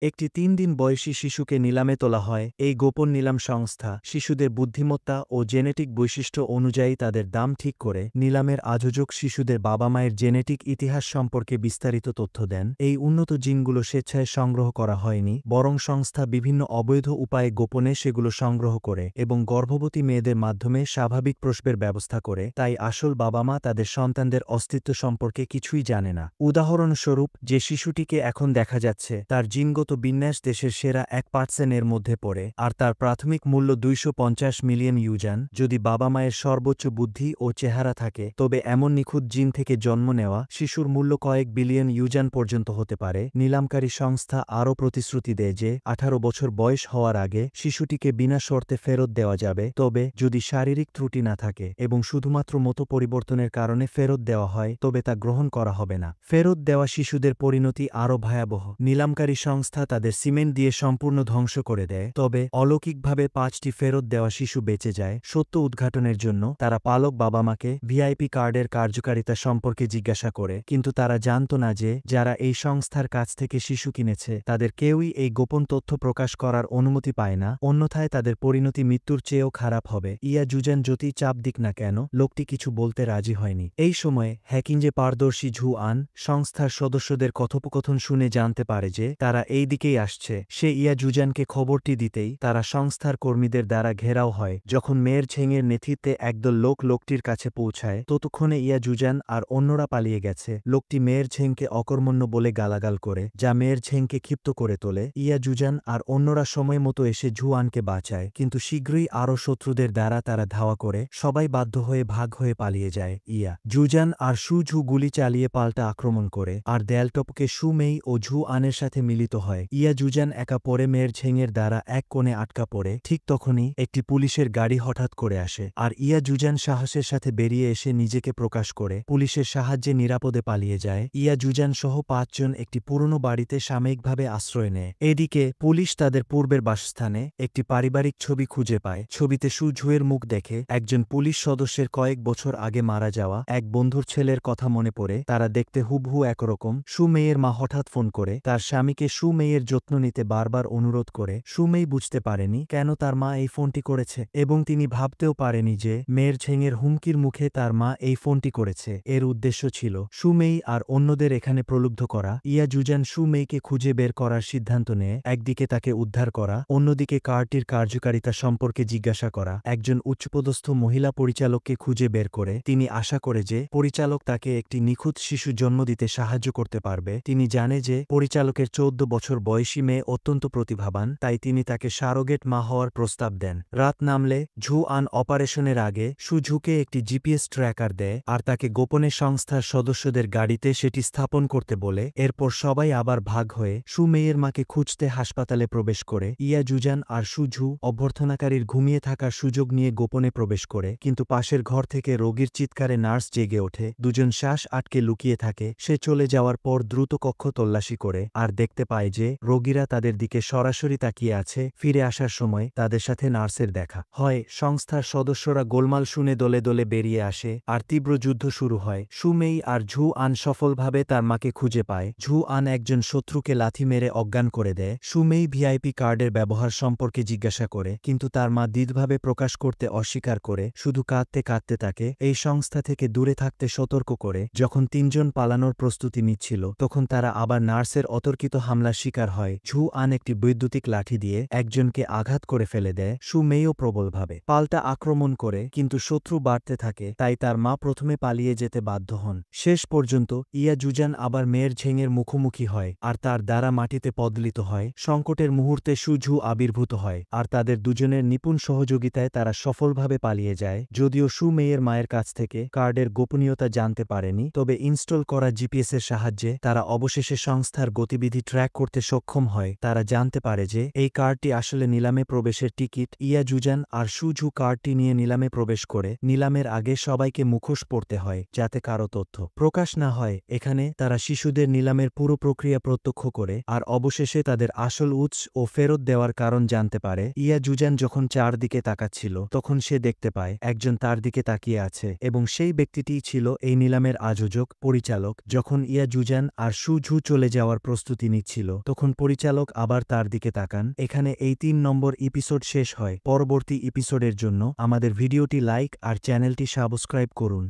একটি ৩ দিন বয়সী শিশুকে নিলামে তোলা হয়। এই গোপন নিলাম সংস্থা শিশুদের বুদ্ধিমত্তা ও জেনেটিক বৈশিষ্ট্য অনুযায়ী তাদের দাম ঠিক করে। নিলামের আয়োজক শিশুদের বাবা-মায়ের জেনেটিক ইতিহাস সম্পর্কে বিস্তারিত তথ্য দেন। এই উন্নত জিনগুলো স্বেচ্ছায় সংগ্রহ করা হয়নি, বরং সংস্থা বিভিন্ন অবৈধ উপায়ে গোপনে সেগুলো সংগ্রহ করে এবং গর্ভবতী মেয়েদের মাধ্যমে স্বাভাবিক প্রসবের ব্যবস্থা করে। তাই আসল বাবা-মা তাদের সন্তানদের অস্তিত্ব সম্পর্কে কিছুই জানে না। উদাহরণস্বরূপ, যে শিশুটিকে এখন দেখা যাচ্ছে তার জিনগত বিন্যাস দেশের সেরা 1% মধ্যে পড়ে, আর তার প্রাথমিক মূল্য 250 মিলিয়ন ইউজান। যদি বাবা-মায়ের সর্বোচ্চ বুদ্ধি ও চেহারা থাকে, তবে এমন নিখুঁত জিন থেকে জন্ম নেওয়া শিশুর মূল্য কয়েক বিলিয়ন ইউজান পর্যন্ত হতে পারে। নিলামকারী সংস্থা আরও প্রতিশ্রুতি দেয় যে 18 বছর বয়স হওয়ার আগে শিশুটিকে বিনা শর্তে ফেরত দেওয়া যাবে, তবে যদি শারীরিক ত্রুটি না থাকে এবং শুধুমাত্র মতো পরিবর্তনের কারণে ফেরত দেওয়া হয়, তবে তা গ্রহণ করা হবে না। ফেরত দেওয়া শিশুদের পরিণতি আরও ভয়াবহ। নিলামকারী সংস্থা তাদের সিমেন্ট দিয়ে সম্পূর্ণ ধ্বংস করে দেয়, তবে অলৌকিকভাবে 5টি ফেরত দেওয়া শিশু বেঁচে যায়। সত্য উদ্ঘাটনের জন্য তারা পালক বাবা-মাকে ভিআইপি কার্ডের কার্যকারিতা সম্পর্কে জিজ্ঞাসা করে, কিন্তু তারা জানত না যে যারা এই সংস্থার কাছ থেকে শিশু কিনেছে তাদের কেউই এই গোপন তথ্য প্রকাশ করার অনুমতি পায় না, অন্যথায় তাদের পরিণতি মৃত্যুর চেয়েও খারাপ হবে। ইয়া জুজান যতই চাপ দিক না কেন, লোকটি কিছু বলতে রাজি হয়নি। এই সময়ে হ্যাকিংয়ে পারদর্শী ঝু আন সংস্থার সদস্যদের কথোপকথন শুনে জানতে পারে যে তারা এই দিকেই আসছে। সে ইয়া জুজানকে খবরটি দিতেই তারা সংস্থার কর্মীদের দ্বারা ঘেরাও হয়। যখন মেয়ের ঝেংয়ের নেতৃত্বে একদল লোক লোকটির কাছে পৌঁছায়, ততক্ষণে ইয়া জুজান আর অন্যরা পালিয়ে গেছে। লোকটি মেয়ের ঝেংকে অকর্মণ্য বলে গালাগাল করে, যা মেয়ের ঝেংকে ক্ষিপ্ত করে তোলে। ইয়া জুজান আর অন্যরা সময় মতো এসে ঝুয়ানকে বাঁচায়, কিন্তু শীঘ্রই আরও শত্রুদের দ্বারা তারা ধাওয়া করে। সবাই বাধ্য হয়ে ভাগ হয়ে পালিয়ে যায়। ইয়া জুজান আর সু ঝু গুলি চালিয়ে পাল্টা আক্রমণ করে, আর দেয়ালটপকে সু মেই ও ঝু আনের সাথে মিলিত হয়। ইয়া জুজান একা পড়ে মেয়ের ঝেংয়ের দ্বারা এক কোণে আটকা পড়ে। ঠিক তখনই একটি পুলিশের গাড়ি হঠাৎ করে আসে, আর ইয়া জুজান সাহসের সাথে বেরিয়ে এসে নিজেকে প্রকাশ করে পুলিশের সাহায্যে নিরাপদে পালিয়ে যায়। ইয়া জুজান সহ 5 জন একটি পুরনো বাড়িতে সাময়িকভাবে আশ্রয় নেয়। এদিকে পুলিশ তাদের পূর্বের বাসস্থানে একটি পারিবারিক ছবি খুঁজে পায়। ছবিতে সু ঝুয়ের মুখ দেখে একজন পুলিশ সদস্যের কয়েক বছর আগে মারা যাওয়া এক বন্ধুর ছেলের কথা মনে পড়ে। তারা দেখতে হুবহু একরকম। সু মেয়ের মা হঠাৎ ফোন করে তার স্বামীকে সু মেয়ের যত্ন নিতে বারবার অনুরোধ করে। সু মেই বুঝতে পারেনি কেন তার মা এই ফোনটি করেছে, এবং তিনি ভাবতেও পারেনি যে মেয়ের ঝেংয়ের হুমকির মুখে তার মা এই ফোনটি করেছে। এর উদ্দেশ্য ছিল সু মেই আর অন্যদের এখানে প্রলুব্ধ করা। ইয়া জুজান সু মেইকে খুঁজে বের করার সিদ্ধান্ত নেয়। একদিকে তাকে উদ্ধার করা, অন্যদিকে কার্ডটির কার্যকারিতা সম্পর্কে জিজ্ঞাসা করা। একজন উচ্চপদস্থ মহিলা পরিচালককে খুঁজে বের করে তিনি আশা করে যে পরিচালক তাকে একটি নিখুঁত শিশু জন্ম দিতে সাহায্য করতে পারবে। তিনি জানে যে পরিচালকের 14 বছর বয়সী মেয়ে অত্যন্ত প্রতিভাবান, তাই তিনি তাকে সারোগেট মা হওয়ার প্রস্তাব দেন। রাত নামলে ঝু আন অপারেশনের আগে সু ঝুকে একটি জিপিএস ট্র্যাকার দেয়, আর তাকে গোপনে সংস্থার সদস্যদের গাড়িতে সেটি স্থাপন করতে বলে। এরপর সবাই আবার ভাগ হয়ে সু মেয়ের মাকে খুঁজতে হাসপাতালে প্রবেশ করে। ইয়া জুজান আর সু ঝু অভ্যর্থনাকারীর ঘুমিয়ে থাকার সুযোগ নিয়ে গোপনে প্রবেশ করে, কিন্তু পাশের ঘর থেকে রোগীর চিৎকারে নার্স জেগে ওঠে। দুজন শ্বাস আটকে লুকিয়ে থাকে। সে চলে যাওয়ার পর দ্রুত কক্ষ তল্লাশি করে, আর দেখতে পায় যে রোগীরা তাদের দিকে সরাসরি তাকিয়ে আছে। ফিরে আসার সময় তাদের সাথে নার্সের দেখা হয়। সংস্থার সদস্যরা গোলমাল শুনে দলে দলে বেরিয়ে আসে, আর তীব্র যুদ্ধ শুরু হয়। সু মেই আর ঝু আন সফলভাবে তার মাকে খুঁজে পায়। ঝু আন একজন শত্রুকে লাথি মেরে অজ্ঞান করে দেয়। সু মেই ভিআইপি কার্ডের ব্যবহার সম্পর্কে জিজ্ঞাসা করে, কিন্তু তার মা দৃঢ়ভাবে প্রকাশ করতে অস্বীকার করে, শুধু কাঁদতে কাঁদতে তাকে এই সংস্থা থেকে দূরে থাকতে সতর্ক করে। যখন 3 জন পালানোর প্রস্তুতি নিচ্ছিল, তখন তারা আবার নার্সের অতর্কিত হামলার শিকার হয়। ঝু আন একটি বৈদ্যুতিক লাঠি দিয়ে একজনকে আঘাত করে ফেলে দেয়। সু মেইও প্রবলভাবে পাল্টা আক্রমণ করে, কিন্তু শত্রু বাড়তে থাকে, তাই তার মা প্রথমে পালিয়ে যেতে বাধ্য হন। শেষ পর্যন্ত ইয়া জুজান আবার মেয়ের ঝেংয়ের মুখোমুখি হয়, আর তার দ্বারা মাটিতে পদলিত হয়। সংকটের মুহূর্তে সু ঝু আবির্ভূত হয়, আর তাদের দুজনের নিপুণ সহযোগিতায় তারা সফলভাবে পালিয়ে যায়। যদিও সু মেয়ের মায়ের কাছ থেকে কার্ডের গোপনীয়তা জানতে পারেনি, তবে ইনস্টল করা জিপিএসের সাহায্যে তারা অবশেষে সংস্থার গতিবিধি ট্র্যাক করতে সক্ষম হয়। তারা জানতে পারে যে এই কার্ডটি আসলে নিলামে প্রবেশের টিকিট। ইয়া জুজান আর সু ঝু কার্ডটি নিয়ে নিলামে প্রবেশ করে। নিলামের আগে সবাইকে মুখোশ পড়তে হয়, যাতে কারো তথ্য প্রকাশ না হয়। এখানে তারা শিশুদের নিলামের পুরো প্রক্রিয়া প্রত্যক্ষ করে, আর অবশেষে তাদের আসল উৎস ও ফেরত দেওয়ার কারণ জানতে পারে। ইয়া জুজান যখন চারদিকে তাকাচ্ছিল, তখন সে দেখতে পায় একজন তার দিকে তাকিয়ে আছে, এবং সেই ব্যক্তিটিই ছিল এই নিলামের আয়োজক পরিচালক। যখন ইয়া জুজান আর সু ঝু চলে যাওয়ার প্রস্তুতি নিচ্ছিল, ততক্ষণ পরিচালক আবার তার দিকে তাকান। এখানে এই ৩ নম্বর এপিসোড শেষ হয়। পরবর্তী এপিসোডের জন্য আমাদের ভিডিওটি লাইক আর চ্যানেলটি সাবস্ক্রাইব করুন।